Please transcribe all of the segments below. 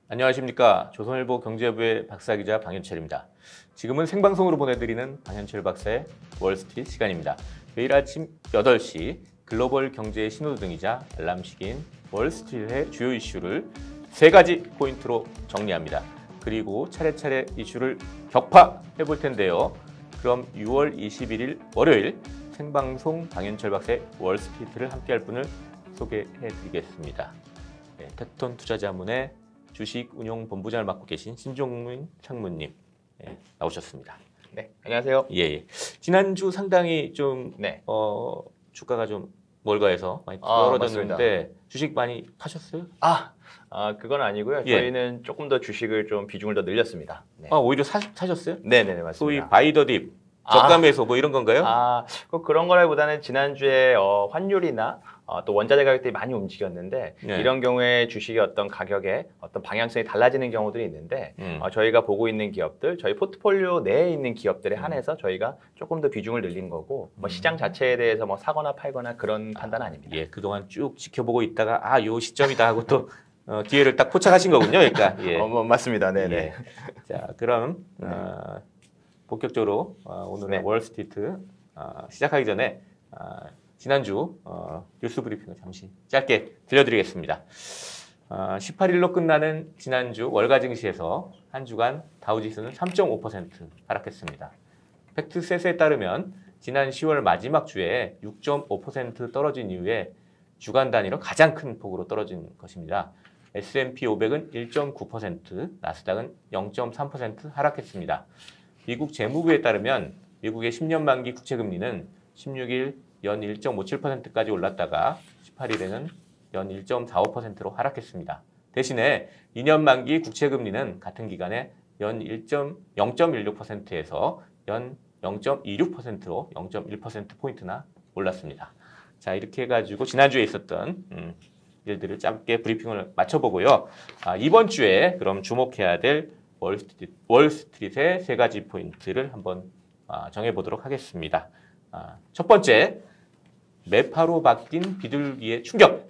안녕하십니까. 조선일보 경제부의 박사기자 방현철입니다. 지금은 생방송으로 보내드리는 방현철 박사의 월스트리트 시간입니다. 매일 아침 8시 글로벌 경제의 신호등이자 알람시기인 월스트리트의 주요 이슈를 3가지 포인트로 정리합니다. 그리고 차례차례 이슈를 격파해 볼 텐데요. 그럼 6월 21일 월요일 생방송 방현철 박사의 월스트리트를 함께할 분을 소개해 드리겠습니다. 텍톤 투자자문의 주식운용본부장을 맡고 계신 신종민 상무님 나오셨습니다. 네, 안녕하세요. 예. 지난주 상당히 좀 네. 주가가 좀 몰가해서 많이 떨어졌는데 맞습니다. 주식 많이 파셨어요? 그건 아니고요. 예. 저희는 조금 더 주식을 좀 비중을 더 늘렸습니다. 네. 오히려 사셨어요? 네네, 맞습니다. 소위 바이더딥, 저가매수 뭐 이런 건가요? 그런 거라기보다는 지난주에 환율이나 또 원자재 가격들이 많이 움직였는데 네. 이런 경우에 주식의 어떤 가격의 어떤 방향성이 달라지는 경우들이 있는데 저희가 보고 있는 기업들, 저희 포트폴리오 내에 있는 기업들에 한해서 저희가 조금 더 비중을 늘린 거고 뭐 시장 자체에 대해서 뭐 사거나 팔거나 그런 판단은 아닙니다. 예, 그동안 쭉 지켜보고 있다가 요 시점이다 하고 또 기회를 딱 포착하신 거군요. 그러니까 예. 맞습니다. 네네. 예. 자, 그럼 본격적으로 오늘의 네. 월스트리트 시작하기 전에 지난주 뉴스 브리핑을 잠시 짧게 들려드리겠습니다. 18일로 끝나는 지난주 월가 증시에서 한 주간 다우지수는 3.5% 하락했습니다. 팩트셋에 따르면 지난 10월 마지막 주에 6.5% 떨어진 이후에 주간 단위로 가장 큰 폭으로 떨어진 것입니다. S&P 500은 1.9%, 나스닥은 0.3% 하락했습니다. 미국 재무부에 따르면 미국의 10년 만기 국채금리는 16일 연 1.57%까지 올랐다가 18일에는 연 1.45%로 하락했습니다. 대신에 2년 만기 국채금리는 같은 기간에 연 0.16%에서 연 0.26%로 0.1%포인트나 올랐습니다. 자, 이렇게 해가지고 지난주에 있었던 일들을 짧게 브리핑을 마쳐보고요. 이번 주에 그럼 주목해야 될 월스트리트의 3가지 포인트를 한번 정해보도록 하겠습니다. 첫 번째, 매파로 바뀐 비둘기의 충격.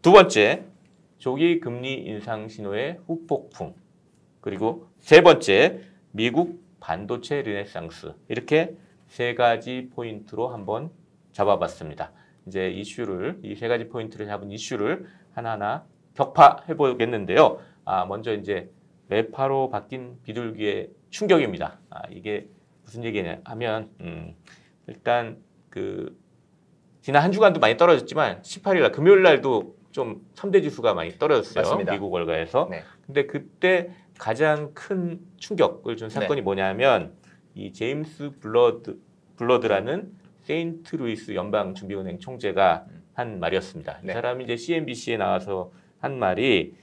두 번째, 조기 금리 인상 신호의 후폭풍. 그리고 세 번째, 미국 반도체 르네상스. 이렇게 3가지 포인트로 한번 잡아봤습니다. 이제 이 3가지 포인트를 잡은 이슈를 하나하나 격파해 보겠는데요. 먼저 이제 매파로 바뀐 비둘기의 충격입니다. 이게 무슨 얘기냐 하면 일단 지난 한 주간도 많이 떨어졌지만 18일 날 금요일 날도 좀 3대 지수가 많이 떨어졌어요. 맞습니다. 미국 월가에서. 네. 근데 그때 가장 큰 충격을 준 사건이 뭐냐면 이 제임스 블러드라는 세인트루이스 연방준비은행 총재가 한 말이었습니다. 이 사람이 이제 CNBC에 나와서 한 말이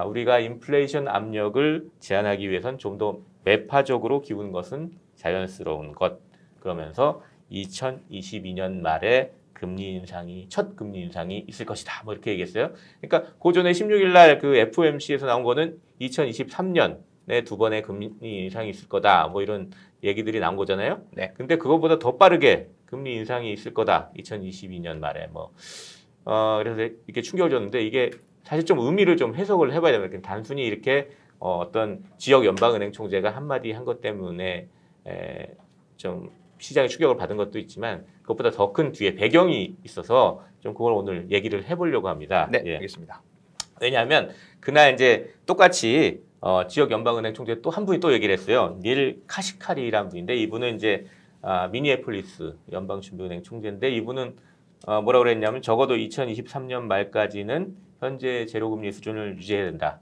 우리가 인플레이션 압력을 제한하기 위해선 좀 더 매파적으로 기우는 것은 자연스러운 것. 그러면서 2022년 말에 첫 금리 인상이 있을 것이다. 뭐 이렇게 얘기했어요. 그러니까 고전에 16일 날 그 FOMC에서 나온 거는 2023년에 2번의 금리 인상이 있을 거다. 뭐 이런 얘기들이 나온 거잖아요. 네. 근데 그거보다 더 빠르게 금리 인상이 있을 거다. 2022년 말에 그래서 이렇게 충격을 줬는데 이게 사실 좀 의미를 좀 해석을 해봐야 됩니다. 단순히 이렇게 어떤 지역 연방은행 총재가 한마디 한 것 때문에 좀 시장에 충격을 받은 것도 있지만 그것보다 더 큰 뒤에 배경이 있어서 좀 그걸 오늘 얘기를 해보려고 합니다. 네, 알겠습니다. 왜냐하면 그날 이제 똑같이 지역 연방은행 총재 또 한 분이 또 얘기를 했어요. 닐 카시카리라는 분인데 이분은 이제 미니애폴리스 연방준비은행 총재인데 이분은 뭐라고 그랬냐면 적어도 2023년 말까지는 현재 제로금리 수준을 유지해야 된다.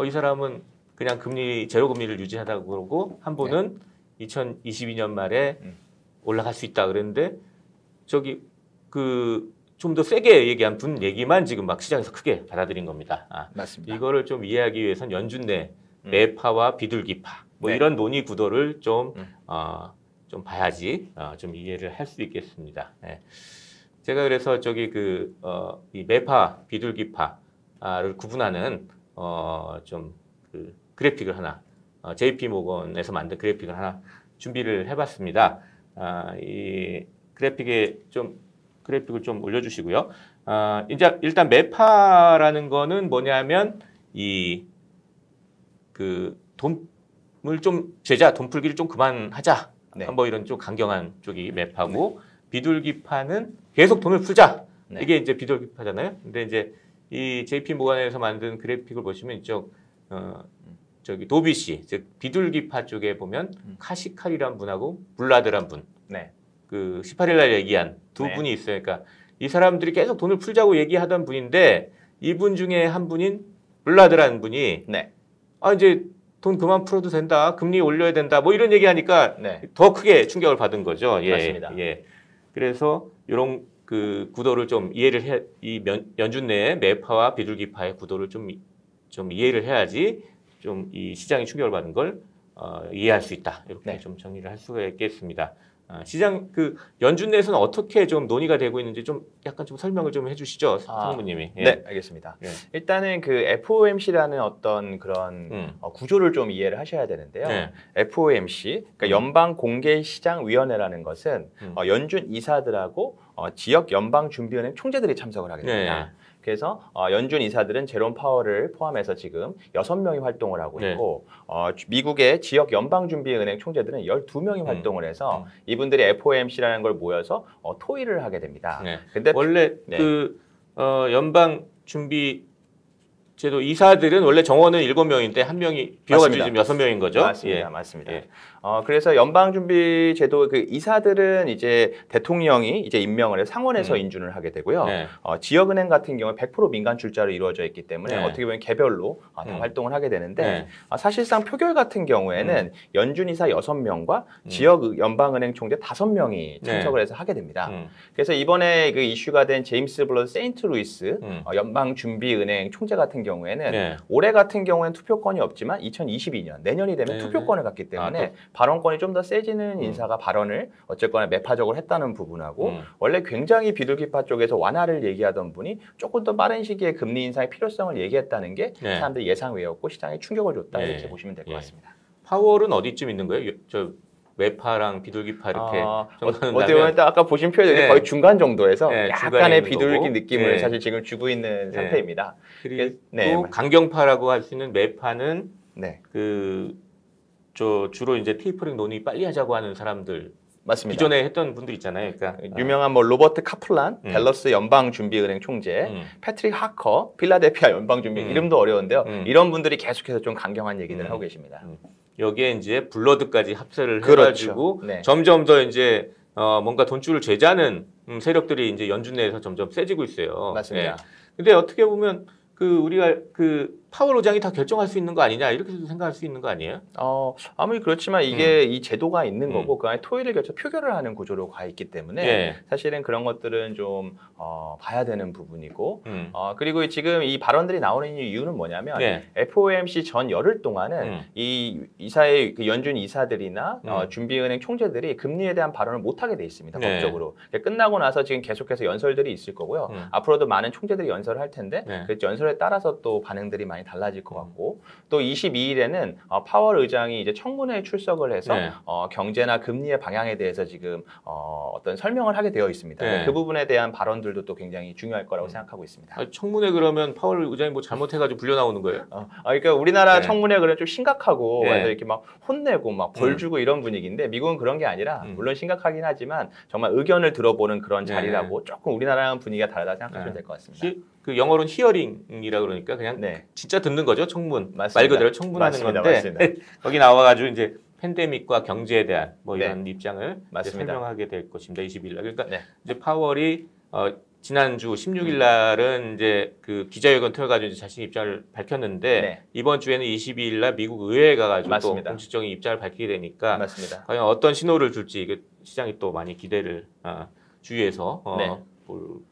이 사람은 그냥 제로금리를 유지하다고 그러고 한 분은 2022년 말에 올라갈 수 있다 그랬는데 좀 더 세게 얘기한 분 얘기만 지금 막 시장에서 크게 받아들인 겁니다. 맞습니다. 이거를 좀 이해하기 위해선 연준 내 매파와 비둘기파 이런 논의 구도를 좀 봐야지 좀 이해를 할 수 있겠습니다. 네. 제가 그래서 이 매파, 비둘기파를 구분하는 그래픽을 하나 JP 모건에서 만든 그래픽을 하나 준비를 해봤습니다. 이 그래픽에 좀 그래픽을 좀 올려주시고요. 이제 일단 매파라는 거는 뭐냐면 돈을 좀 돈 풀기를 좀 그만하자. 네. 뭐 이런 좀 강경한 쪽이 매파고 비둘기파는 계속 돈을 풀자. 네. 이게 이제 비둘기파잖아요. 근데 이제 이 JP 모건에서 만든 그래픽을 보시면 이쪽 도비씨, 즉 비둘기파 쪽에 보면 카시칼이란 분하고 블라드란 분, 네. 그 18일 날 얘기한 두 네. 분이 있어요. 그러니까 이 사람들이 계속 돈을 풀자고 얘기하던 분인데 이분 중에 한 분인 블라드라는 분이 네. 이제 돈 그만 풀어도 된다, 금리 올려야 된다, 뭐 이런 얘기하니까 네. 더 크게 충격을 받은 거죠. 예, 맞습니다. 예. 그래서 이런 그 구도를 좀 이해를 해, 이 연준 내의 매파와 비둘기파의 구도를 좀 이해를 해야지 좀 이 시장이 충격을 받은 걸 이해할 수 있다. 이렇게 네. 좀 정리를 할 수가 있겠습니다. 시장 연준 내에서는 어떻게 좀 논의가 되고 있는지 좀 약간 좀 설명을 좀 해주시죠, 상무님이. 예. 네, 알겠습니다. 예. 일단은 그 FOMC라는 어떤 그런 구조를 좀 이해를 하셔야 되는데요. 네. FOMC, 그러니까 연방공개시장위원회라는 것은 연준 이사들하고 지역 연방준비은행 총재들이 참석을 하게 됩니다. 네. 그래서 연준 이사들은 제롬 파월을 포함해서 지금 6명이 활동을 하고 있고 미국의 지역 연방준비은행 총재들은 12명이 활동을 해서 이분들이 FOMC라는 걸 모여서 토의를 하게 됩니다. 네. 근데 원래 네. 그 연방준비 제도 이사들은 원래 정원은 7명인데 한 명이 비어가지고 지금 6명인 거죠. 맞습니다. 예. 맞습니다. 예. 그래서 연방준비제도 그 이사들은 이제 대통령이 이제 임명을 해서 상원에서 인준을 하게 되고요. 네. 지역은행 같은 경우에 100% 민간 출자로 이루어져 있기 때문에 네. 어떻게 보면 개별로 다 활동을 하게 되는데 네. 사실상 표결 같은 경우에는 연준 이사 6명과 지역 연방은행 총재 5명이 참석을 해서 하게 됩니다. 그래서 이번에 그 이슈가 된 제임스 블러드 세인트루이스 연방준비은행 총재 같은 경우에는 네. 올해 같은 경우에는 투표권이 없지만 2022년 내년이 되면 투표권을 갖기 때문에 발언권이 좀 더 세지는 인사가 발언을 어쨌거나 매파적으로 했다는 부분하고 원래 굉장히 비둘기파 쪽에서 완화를 얘기하던 분이 조금 더 빠른 시기에 금리 인상의 필요성을 얘기했다는 게 사람들 예상 외였고 시장에 충격을 줬다 이렇게 보시면 될 것 같습니다. 파월은 어디쯤 있는 거예요? 저 매파랑 비둘기파 이렇게 어떻게 보면 아까 보신 표현이 거의 중간 정도에서 약간의 비둘기 거고. 느낌을 사실 지금 주고 있는 상태입니다. 그리고 강경파라고 할 수 있는 매파는 그 주로 이제 테이퍼링 논의 빨리 하자고 하는 사람들 맞습니다. 기존에 했던 분들 있잖아요. 그러니까 유명한 뭐 로버트 카플란, 댈러스 연방준비은행 총재, 패트릭 하커, 필라델피아 연방준비 이름도 어려운데요. 이런 분들이 계속해서 좀 강경한 얘기를 하고 계십니다. 여기에 이제 블러드까지 합세를 해가지고 점점 더 이제 뭔가 돈줄을 죄자는 세력들이 이제 연준 내에서 점점 세지고 있어요. 맞습니다. 근데 어떻게 보면 우리가 파월 의장이 다 결정할 수 있는 거 아니냐 이렇게도 생각할 수 있는 거 아니에요? 아무리 그렇지만 이게 이 제도가 있는 거고 그 안에 토의를 거쳐 표결을 하는 구조로 가 있기 때문에 사실은 그런 것들은 좀 봐야 되는 부분이고 그리고 지금 이 발언들이 나오는 이유는 뭐냐면 FOMC 전 열흘 동안은 이 이사의 그 연준 이사들이나 준비은행 총재들이 금리에 대한 발언을 못 하게 돼 있습니다. 법적으로. 끝나고 나서 지금 계속해서 연설들이 있을 거고요. 앞으로도 많은 총재들이 연설을 할 텐데 그 연설에 따라서 또 반응들이 많이 달라질 것 같고 또 22일에는 파월 의장이 이제 청문회에 출석을 해서 경제나 금리의 방향에 대해서 지금 어떤 설명을 하게 되어 있습니다. 그 부분에 대한 발언들도 또 굉장히 중요할 거라고 생각하고 있습니다. 청문회 그러면 파월 의장이 뭐 잘못해가지고 불려 나오는 거예요? 그러니까 우리나라 청문회 그래 좀 심각하고 이렇게 막 혼내고 막 벌 주고 이런 분위기인데 미국은 그런 게 아니라 물론 심각하긴 하지만 정말 의견을 들어보는 그런 자리라고 조금 우리나라랑 분위기가 다르다 생각하시면 될 것 같습니다. 그 영어로는 히어링이라 그러니까 그냥 진짜 듣는 거죠, 청문. 말 그대로 청문하는 건데 거기 나와가지고 이제 팬데믹과 경제에 대한 뭐 이런 입장을 이제 설명하게 될 것입니다. 20일 날. 그러니까 이제 파월이 지난주 16일 날은 이제 그 기자회견 틀어가지고 이제 자신 입장을 밝혔는데 이번 주에는 22일 날 미국 의회에 가가지고 또 공식적인 입장을 밝히게 되니까 과연 어떤 신호를 줄지 시장이 또 많이 기대를 주위에서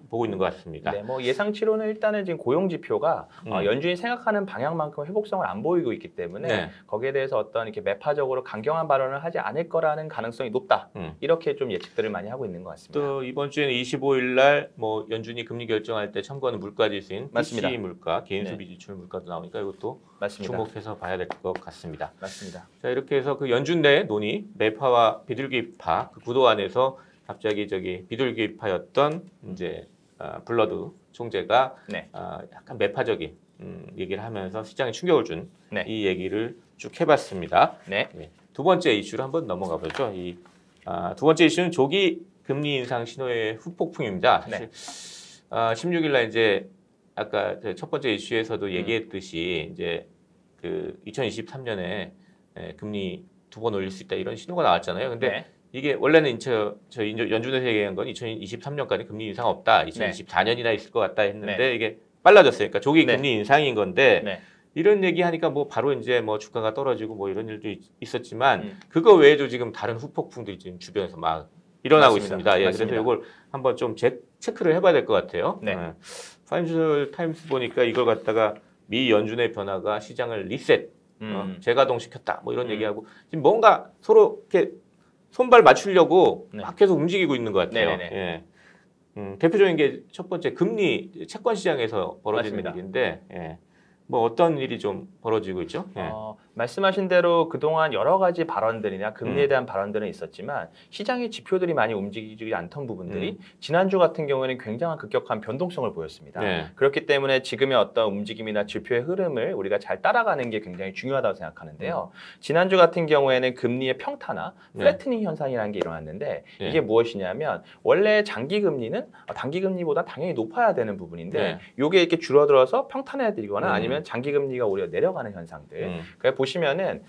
보고 있는 것 같습니다. 뭐 예상치로는 일단은 지금 고용 지표가 연준이 생각하는 방향만큼 회복성을 안 보이고 있기 때문에 거기에 대해서 어떤 이렇게 매파적으로 강경한 발언을 하지 않을 거라는 가능성이 높다. 이렇게 좀 예측들을 많이 하고 있는 것 같습니다. 또 이번 주에는 25일 날 뭐 연준이 금리 결정할 때 참고하는 물가 지수인 PCE 물가, 개인 소비 지출 물가도 나오니까 이것도 주목해서 봐야 될 것 같습니다. 맞습니다. 자, 이렇게 해서 그 연준 내 논의, 매파와 비둘기파 그 구도 안에서 갑자기 저기 비둘기파였던 이제 블러드 총재가 네. 약간 매파적인 얘기를 하면서 시장에 충격을 준 이 네. 얘기를 쭉 해봤습니다. 네. 두 번째 이슈로 한번 넘어가 보죠. 두 번째 이슈는 조기 금리 인상 신호의 후폭풍입니다. 사실 16일 날 이제 아까 첫 번째 이슈에서도 얘기했듯이 이제 그 2023년에 금리 2번 올릴 수 있다 이런 신호가 나왔잖아요. 근데 네. 이게 원래는 저희 연준에서 얘기한 건 2023년까지 금리 인상 없다. 2024년이나 있을 것 같다 했는데 이게 빨라졌어요. 그러니까 조기 금리 인상인 건데 이런 얘기하니까 뭐 바로 이제 뭐 주가가 떨어지고 뭐 이런 일도 있었지만 그거 외에도 지금 다른 후폭풍들이 지금 주변에서 막 일어나고 있습니다. 예, 그래서 이걸 한번 좀 체크를 해봐야 될 것 같아요. 파이낸셜 타임스 보니까 이걸 갖다가 미 연준의 변화가 시장을 리셋, 재가동시켰다. 뭐 이런 얘기하고 지금 뭔가 서로 이렇게 손발 맞추려고 막 계속 움직이고 있는 것 같아요. 예. 대표적인 게 첫 번째 금리 채권 시장에서 벌어지는 일인데, 뭐 어떤 일이 좀 벌어지고 있죠? 말씀하신 대로 그동안 여러 가지 발언들이나 금리에 대한 발언들은 있었지만 시장의 지표들이 많이 움직이지 않던 부분들이 지난주 같은 경우에는 굉장한 급격한 변동성을 보였습니다. 그렇기 때문에 지금의 어떤 움직임이나 지표의 흐름을 우리가 잘 따라가는 게 굉장히 중요하다고 생각하는데요. 지난주 같은 경우에는 금리의 평타나 플래트닝 현상이라는 게 일어났는데 이게 무엇이냐면 원래 장기 금리는 단기 금리보다 당연히 높아야 되는 부분인데 이게 이렇게 줄어들어서 평탄해지거나 아니면 장기 금리가 오히려 내려가는 현상들. 그러니까 보시면은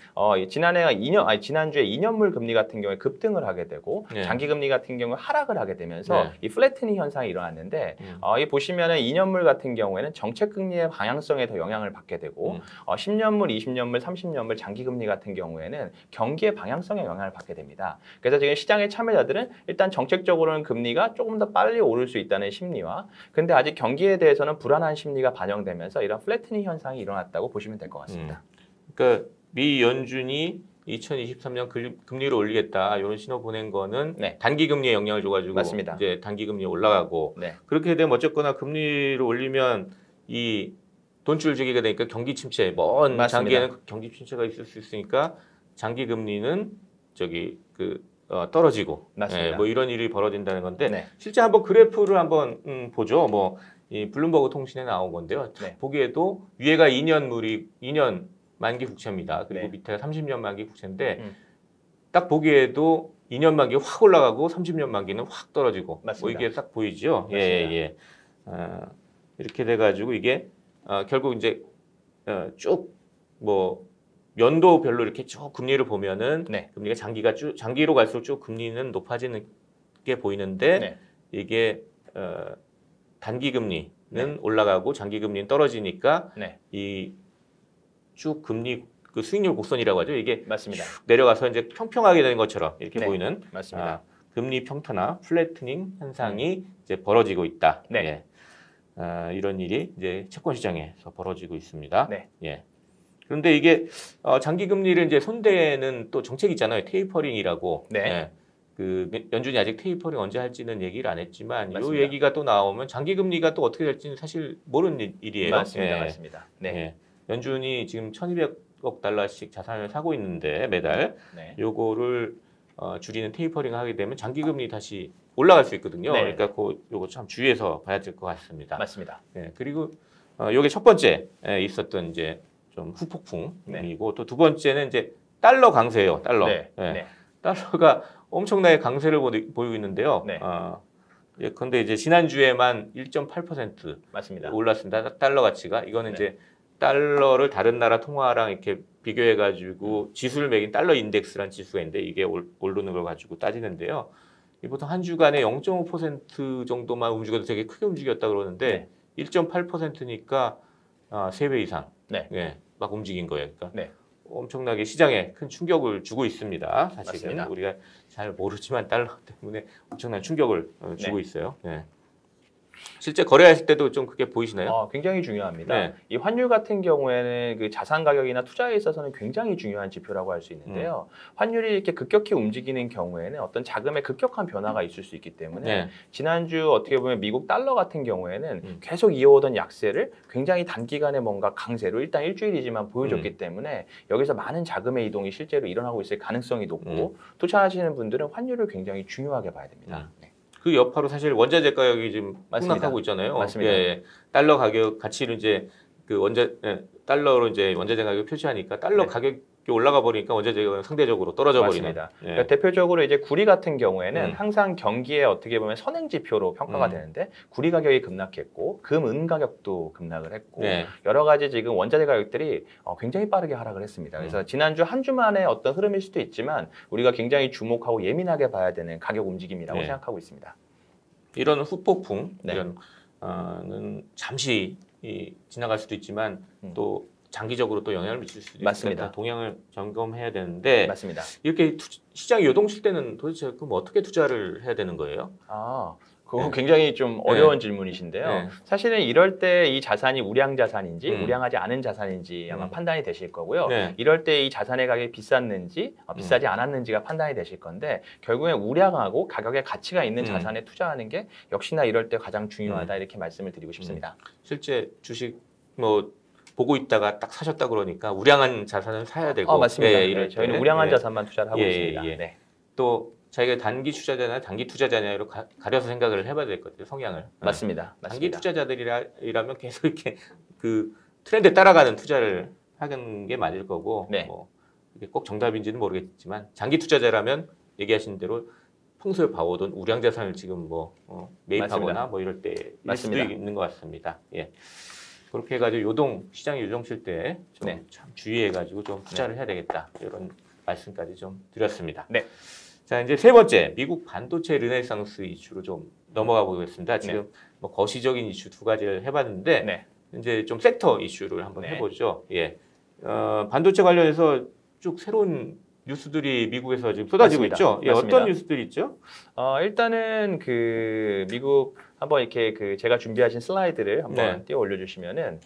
지난주에 2년물 금리 같은 경우에 급등을 하게 되고 장기 금리 같은 경우에 하락을 하게 되면서 이 플래트닝 현상이 일어났는데 이 보시면은 2년물 같은 경우에는 정책 금리의 방향성에 더 영향을 받게 되고 10년물, 20년물, 30년물 장기 금리 같은 경우에는 경기의 방향성에 영향을 받게 됩니다. 그래서 지금 시장의 참여자들은 일단 정책적으로는 금리가 조금 더 빨리 오를 수 있다는 심리와 근데 아직 경기에 대해서는 불안한 심리가 반영되면서 이런 플래트닝 현상이 일어났다고 보시면 될 것 같습니다. 그러니까 미 연준이 2023년 금리를 올리겠다 이런 신호 보낸 거는 단기 금리에 영향을 줘가지고 맞습니다. 이제 단기 금리 올라가고 그렇게 되면 어쨌거나 금리를 올리면 이 돈줄 주기가 되니까 경기 침체 먼 장기에는 경기 침체가 있을 수 있으니까 장기 금리는 저기 떨어지고 뭐 이런 일이 벌어진다는 건데 실제 한번 그래프를 한번 보죠. 뭐 이 블룸버그 통신에 나온 건데요. 보기에도 위에가 2년 만기 국채입니다. 그리고 밑에가 30년 만기 국채인데 딱 보기에도 2년 만기 확 올라가고 30년 만기는 확 떨어지고 뭐 이게 딱 보이죠. 이렇게 돼가지고 이게 결국 이제 쭉 뭐 연도별로 이렇게 쭉 금리를 보면은 금리가 장기로 갈수록 쭉 금리는 높아지는 게 보이는데 이게 단기 금리는 올라가고 장기 금리는 떨어지니까 이 쭉 금리 수익률 곡선이라고 하죠. 이게 쭉 내려가서 이제 평평하게 되는 것처럼 이렇게 보이는 금리 평타나 플래트닝 현상이 이제 벌어지고 있다. 이런 일이 이제 채권 시장에서 벌어지고 있습니다. 그런데 이게 장기 금리를 이제 손대는 또 정책이 있잖아요. 테이퍼링이라고. 그 연준이 아직 테이퍼링 언제 할지는 얘기를 안 했지만 이 얘기가 또 나오면 장기 금리가 또 어떻게 될지는 사실 모르는 일이에요. 맞습니다. 연준이 지금 1,200억 달러씩 자산을 사고 있는데 매달 요거를 줄이는 테이퍼링을 하게 되면 장기 금리 다시 올라갈 수 있거든요. 그러니까 요거 참 주의해서 봐야 될 것 같습니다. 그리고 요게 첫 번째 있었던 이제 좀 후폭풍이고 또 두 번째는 이제 달러 강세예요. 달러가 엄청나게 강세를 보이고 있는데요. 그런데 이제 지난주에만 1.8% 올랐습니다. 달러 가치가. 이거는 이제 달러를 다른 나라 통화랑 이렇게 비교해가지고 지수를 매긴 달러 인덱스라는 지수가 있는데 이게 오르는 걸 가지고 따지는데요. 이 보통 한 주간에 0.5% 정도만 움직여도 되게 크게 움직였다 그러는데 1.8%니까 3배 이상 막 움직인 거예요. 그러니까 엄청나게 시장에 큰 충격을 주고 있습니다. 사실은 우리가 잘 모르지만 달러 때문에 엄청난 충격을 주고 있어요. 실제 거래하실 때도 좀 그게 보이시나요? 굉장히 중요합니다. 네. 이 환율 같은 경우에는 그 자산 가격이나 투자에 있어서는 굉장히 중요한 지표라고 할 수 있는데요. 환율이 이렇게 급격히 움직이는 경우에는 어떤 자금의 급격한 변화가 있을 수 있기 때문에 네. 지난주 어떻게 보면 미국 달러 같은 경우에는 계속 이어오던 약세를 굉장히 단기간에 뭔가 강세로 일단 일주일이지만 보여줬기 때문에 여기서 많은 자금의 이동이 실제로 일어나고 있을 가능성이 높고 투자하시는 분들은 환율을 굉장히 중요하게 봐야 됩니다. 네. 그 여파로 사실 원자재 가격이 지금 폭락하고 있잖아요. 맞습니다. 예, 달러 가격 가치를 이제 달러로 이제 원자재 가격 표시하니까 달러 네. 가격이 올라가 버리니까 원자재가 상대적으로 떨어져 버리는. 맞습니다. 예. 그러니까 대표적으로 이제 구리 같은 경우에는 항상 경기에 어떻게 보면 선행 지표로 평가가 되는데 구리 가격이 급락했고 금 가격도 급락을 했고 네. 여러 가지 지금 원자재 가격들이 굉장히 빠르게 하락을 했습니다. 그래서 지난주 한 주만의 어떤 흐름일 수도 있지만 우리가 굉장히 주목하고 예민하게 봐야 되는 가격 움직임이라고 네. 생각하고 있습니다. 이런 후폭풍 네. 이런 잠시 지나갈 수도 있지만 또 장기적으로 또 영향을 미칠 수도 맞습니다. 있으니까 동향을 점검해야 되는데 맞습니다. 이렇게 시장이 요동칠 때는 도대체 그럼 어떻게 투자를 해야 되는 거예요? 그거 굉장히 좀 어려운 질문이신데요. 네. 사실은 이럴 때 이 자산이 우량 자산인지 우량하지 않은 자산인지 아마 판단이 되실 거고요. 네. 이럴 때 이 자산의 가격이 비쌌는지 비싸지 않았는지가 판단이 되실 건데 결국엔 우량하고 가격의 가치가 있는 자산에 투자하는 게 역시나 이럴 때 가장 중요하다 이렇게 말씀을 드리고 싶습니다. 실제 주식 뭐 보고 있다가 딱 사셨다 그러니까 우량한 자산을 사야 되고 맞습니다. 이럴 저희는 때. 우량한 자산만 투자를 하고 있습니다. 네. 또 자기가 단기 투자자나 단기 투자자냐로 가려서 생각을 해봐야 될 것 같아요. 성향을. 맞습니다. 단기 투자자들이라면 계속 이렇게 그 트렌드에 따라가는 투자를 하는 게 맞을 거고 뭐 이게 꼭 정답인지는 모르겠지만 장기 투자자라면 얘기하신 대로 평소에 봐오던 우량 자산을 지금 뭐 매입하거나 맞습니다. 뭐 이럴 때일 맞습니다. 수도 있는 것 같습니다. 예. 그렇게 해가지고 시장이 요동칠 때 좀 참 주의해가지고 좀 투자를 해야 되겠다 이런 말씀까지 좀 드렸습니다. 네. 자 이제 세 번째 미국 반도체 르네상스 이슈로 좀 넘어가 보겠습니다. 지금 뭐 거시적인 이슈 두 가지를 해봤는데 이제 좀 섹터 이슈를 한번 해보죠. 예. 반도체 관련해서 쭉 새로운 뉴스들이 미국에서 지금 쏟아지고 있죠. 예, 어떤 뉴스들이 있죠? 일단은 그 미국 한번 이렇게 그 제가 준비하신 슬라이드를 한번 띄워 올려주시면은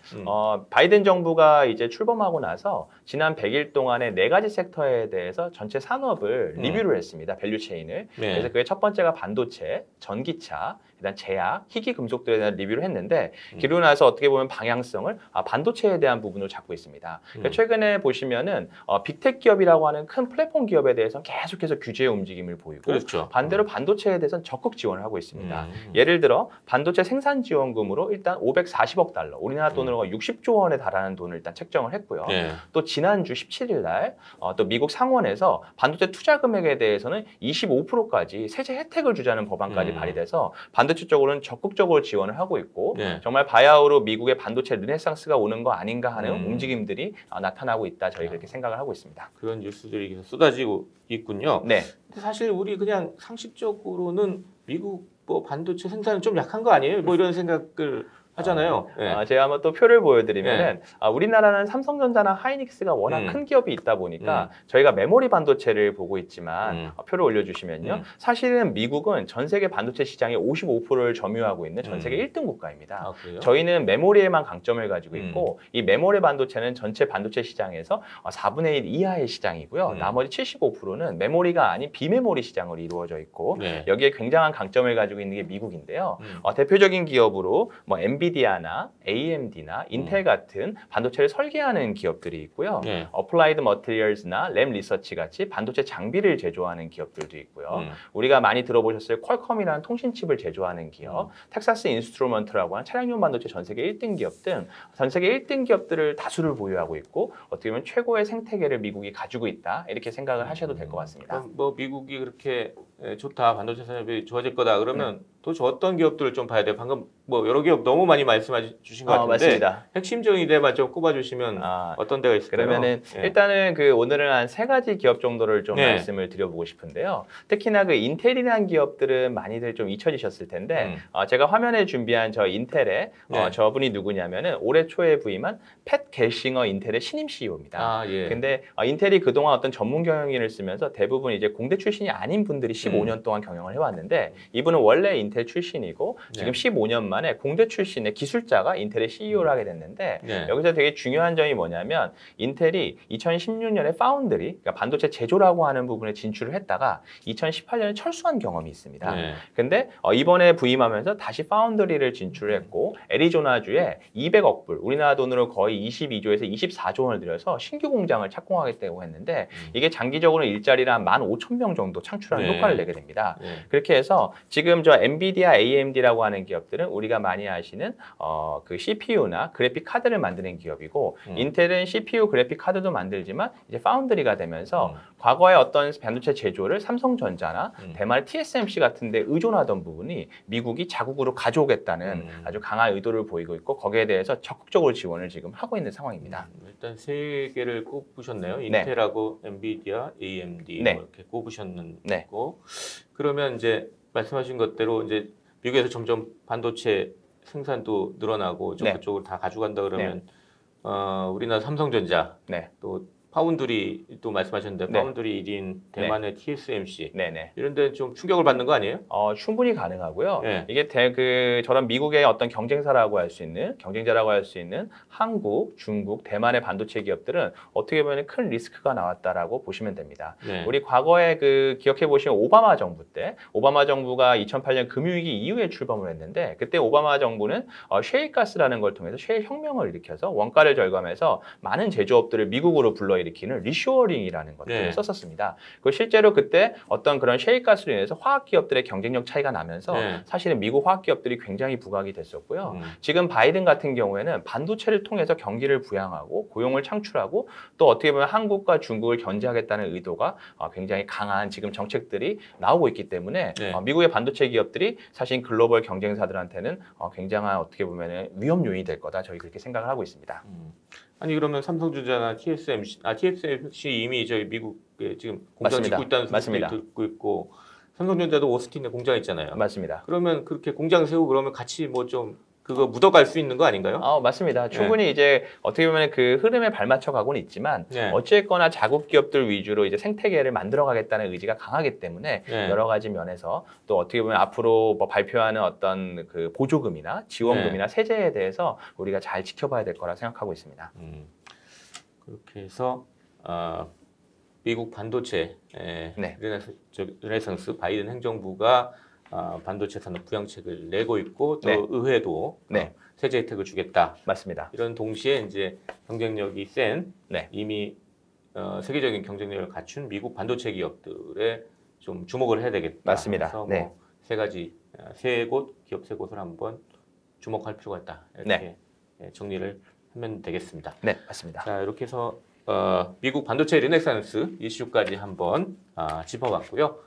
바이든 정부가 이제 출범하고 나서 지난 100일 동안에 4가지 sek터에 대해서 전체 산업을 리뷰를 했습니다. 밸류체인을. 그래서 그게 첫 번째가 반도체, 전기차, 일단 제약, 희귀 금속들에 대한 리뷰를 했는데 그러고 나서 어떻게 보면 방향성을 반도체에 대한 부분으로 잡고 있습니다. 그러니까 최근에 보시면은 빅텍 기업이라고 하는 큰 플랫폼 기업에 대해서는 계속해서 규제의 움직임을 보이고 그렇죠. 반대로 반도체에 대해서는 적극 지원을 하고 있습니다. 예를 들어 반도체 생산 지원금으로 일단 540억 달러, 우리나라 돈으로 60조 원에 달하는 돈을 일단 책정을 했고요. 또 지난주 17일 날 또 미국 상원에서 반도체 투자 금액에 대해서는 25%까지 세제 혜택을 주자는 법안까지 발의돼서 반도체 쪽으로는 적극적으로 지원을 하고 있고 정말 바야흐로 미국의 반도체 르네상스가 오는 거 아닌가 하는 움직임들이 나타나고 있다. 저희 그렇게 생각을 하고 있습니다. 그런 뉴스들이 계속 쏟아지고 있군요. 네. 근데 사실 우리 그냥 상식적으로는 미국 뭐 반도체 생산은 좀 약한 거 아니에요? 뭐 이런 생각을 하잖아요. 제가 한번 또 표를 보여드리면은 우리나라는 삼성전자나 하이닉스가 워낙 큰 기업이 있다 보니까 저희가 메모리 반도체를 보고 있지만 표를 올려주시면요. 사실은 미국은 전 세계 반도체 시장의 55%를 점유하고 있는 전 세계 1등 국가입니다. 저희는 메모리에만 강점을 가지고 있고 이 메모리 반도체는 전체 반도체 시장에서 4분의 1 이하의 시장이고요. 나머지 75%는 메모리가 아닌 비메모리 시장으로 이루어져 있고 여기에 굉장한 강점을 가지고 있는 게 미국인데요. 대표적인 기업으로 뭐 엔비디아나 AMD나 인텔 같은 반도체를 설계하는 기업들이 있고요. 어플라이드 머티리얼즈나 램 리서치 같이 반도체 장비를 제조하는 기업들도 있고요. 우리가 많이 들어보셨을 퀄컴이라는 통신칩을 제조하는 기업, 텍사스 인스트루먼트라고 하는 차량용 반도체 전 세계 1등 기업 등 전 세계 1등 기업들을 다수를 보유하고 있고 어떻게 보면 최고의 생태계를 미국이 가지고 있다. 이렇게 생각을 하셔도 될 것 같습니다. 뭐 미국이 그렇게 좋다, 반도체 산업이 좋아질 거다 그러면 도대체 어떤 기업들을 좀 봐야 돼요? 방금 뭐 여러 기업 너무 많이 말씀해 주신 것 같은데 맞습니다. 핵심적인 데만 좀 꼽아주시면 어떤 데가 있을까요? 그러면은 일단은 그 오늘은 한 3가지 기업 정도를 좀 말씀을 드려보고 싶은데요. 특히나 그 인텔이라는 기업들은 많이들 좀 잊혀지셨을 텐데 제가 화면에 준비한 저 인텔의 저분이 누구냐면은 올해 초에 부임한 팻 겔싱어 인텔의 신임 CEO입니다. 근데 인텔이 그동안 어떤 전문 경영인을 쓰면서 대부분 이제 공대 출신이 아닌 분들이 15년 동안 경영을 해왔는데 이분은 원래 인텔 출신이고 지금 15년 만에 공대 출신의 기술자가 인텔의 CEO를 하게 됐는데 여기서 되게 중요한 점이 뭐냐면 인텔이 2016년에 파운드리, 그러니까 반도체 제조라고 하는 부분에 진출을 했다가 2018년에 철수한 경험이 있습니다. 근데 이번에 부임하면서 다시 파운드리를 진출했고 애리조나주에 200억 불, 우리나라 돈으로 거의 22조에서 24조 원을 들여서 신규 공장을 착공하겠다고 했는데 이게 장기적으로 일자리를 한 15,000명 정도 창출하는 효과를 내게 됩니다. 그렇게 해서 지금 저 엔비디아, AMD라고 하는 기업들은 우리가 많이 아시는 그 CPU나 그래픽 카드를 만드는 기업이고 인텔은 CPU, 그래픽 카드도 만들지만 이제 파운드리가 되면서 과거에 어떤 반도체 제조를 삼성전자나 대만의 TSMC 같은 데 의존하던 부분이 미국이 자국으로 가져오겠다는 아주 강한 의도를 보이고 있고 거기에 대해서 적극적으로 지원을 지금 하고 있는 상황입니다. 일단 세 개를 꼽으셨네요. 인텔하고 엔비디아, AMD 뭐 이렇게 꼽으셨는데 그러면 이제 말씀하신 것대로 이제 미국에서 점점 반도체 생산도 늘어나고 그쪽으로 다 가져간다 그러면 우리나라 삼성전자 또 파운드리 또 말씀하셨는데 파운드리 1인 대만의 TSMC 이런 데는 좀 충격을 받는 거 아니에요? 충분히 가능하고요. 이게 저런 미국의 어떤 경쟁사라고 할 수 있는 경쟁자라고 할 수 있는 한국, 중국, 대만의 반도체 기업들은 어떻게 보면 큰 리스크가 나왔다라고 보시면 됩니다. 우리 과거에 그 기억해 보시면 오바마 정부 때 오바마 정부가 2008년 금융위기 이후에 출범을 했는데 그때 오바마 정부는 셰일가스라는 걸 통해서 셰일 혁명을 일으켜서 원가를 절감해서 많은 제조업들을 미국으로 불러일으키는 리쇼어링이라는 것들을 썼었습니다. 그 실제로 그때 어떤 그런 셰일가스로 인해서 화학기업들의 경쟁력 차이가 나면서 사실은 미국 화학기업들이 굉장히 부각이 됐었고요. 지금 바이든 같은 경우에는 반도체를 통해서 경기를 부양하고 고용을 창출하고 또 어떻게 보면 한국과 중국을 견제하겠다는 의도가 굉장히 강한 지금 정책들이 나오고 있기 때문에 미국의 반도체 기업들이 사실 글로벌 경쟁사들한테는 굉장한 어떻게 보면 위험 요인이 될 거다 저희 그렇게 생각을 하고 있습니다. 아니 그러면 삼성전자나 TSMC 이미 저희 미국에 지금 공장 짓고 있다는 소식을 듣고 있고 삼성전자도 오스틴에 공장 있잖아요. 맞습니다. 그러면 그렇게 공장 세우고 그러면 같이 뭐 좀 그거 묻어갈 수 있는 거 아닌가요? 맞습니다. 충분히 이제 어떻게 보면 그 흐름에 발맞춰 가고는 있지만 어쨌거나 자국 기업들 위주로 이제 생태계를 만들어가겠다는 의지가 강하기 때문에 여러 가지 면에서 또 어떻게 보면 앞으로 뭐 발표하는 어떤 그 보조금이나 지원금이나 세제에 대해서 우리가 잘 지켜봐야 될 거라 생각하고 있습니다. 그렇게 해서 미국 반도체 르네상스 바이든 행정부가 반도체 산업 부양책을 내고 있고 또 의회도 세제 혜택을 주겠다. 맞습니다. 이런 동시에 이제 경쟁력이 센 이미 세계적인 경쟁력을 갖춘 미국 반도체 기업들에 좀 주목을 해야 되겠다. 맞습니다. 그래서 뭐 세 가지 기업 세 곳을 한번 주목할 필요가 있다. 이렇게 정리를 하면 되겠습니다. 네, 맞습니다. 자, 이렇게 해서 미국 반도체 르네상스 이슈까지 한번 짚어봤고요.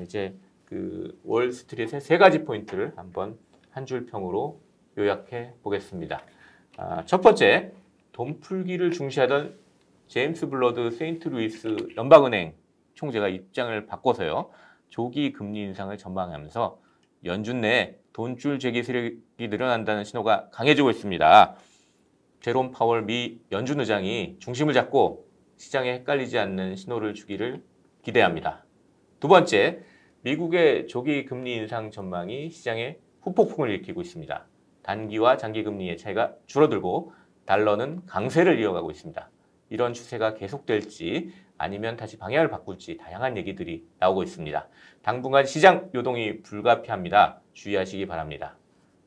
이제 그 월스트리트의 세 가지 포인트를 한번 한 줄 평으로 요약해 보겠습니다. 첫 번째, 돈 풀기를 중시하던 제임스 블러드 세인트루이스 연방은행 총재가 입장을 바꿔서요. 조기 금리 인상을 전망하면서 연준 내 돈줄 재기 세력이 늘어난다는 신호가 강해지고 있습니다. 제롬 파월 미 연준 의장이 중심을 잡고 시장에 헷갈리지 않는 신호를 주기를 기대합니다. 두 번째, 미국의 조기 금리 인상 전망이 시장에 후폭풍을 일으키고 있습니다. 단기와 장기 금리의 차이가 줄어들고 달러는 강세를 이어가고 있습니다. 이런 추세가 계속될지 아니면 다시 방향을 바꿀지 다양한 얘기들이 나오고 있습니다. 당분간 시장 요동이 불가피합니다. 주의하시기 바랍니다.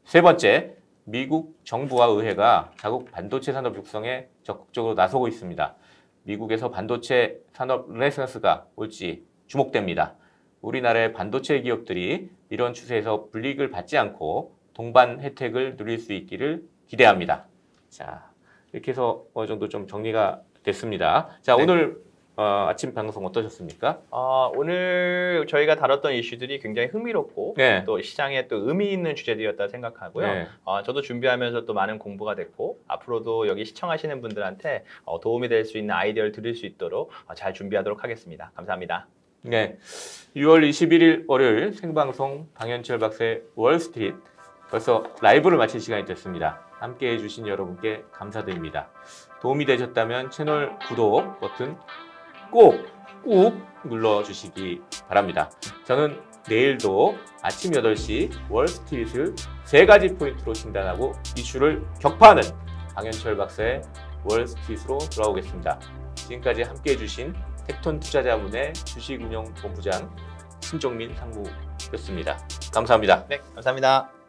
세 번째, 미국 정부와 의회가 자국 반도체 산업 육성에 적극적으로 나서고 있습니다. 미국에서 반도체 산업 르네상스가 올지 주목됩니다. 우리나라의 반도체 기업들이 이런 추세에서 불이익을 받지 않고 동반 혜택을 누릴 수 있기를 기대합니다. 자, 이렇게 해서 어느 정도 좀 정리가 됐습니다. 자, 오늘 아침 방송 어떠셨습니까? 오늘 저희가 다뤘던 이슈들이 굉장히 흥미롭고 또 시장에 또 의미 있는 주제들이었다 생각하고요. 저도 준비하면서 또 많은 공부가 됐고 앞으로도 여기 시청하시는 분들한테 도움이 될 수 있는 아이디어를 드릴 수 있도록 잘 준비하도록 하겠습니다. 감사합니다. 네, 6월 21일 월요일 생방송 방현철 박사의 월스트리트 벌써 라이브를 마칠 시간이 됐습니다. 함께해 주신 여러분께 감사드립니다. 도움이 되셨다면 채널 구독 버튼 꼭 눌러주시기 바랍니다. 바랍니다. 저는 내일도 아침 8시 월스트리트를 3가지 포인트로 진단하고 이슈를 격파하는 강현철 박사의 월스트리트로 돌아오겠습니다. 지금까지 함께해 주신 텍톤 투자자문의 주식운용본부장 신종민 상무였습니다. 감사합니다. 네, 감사합니다.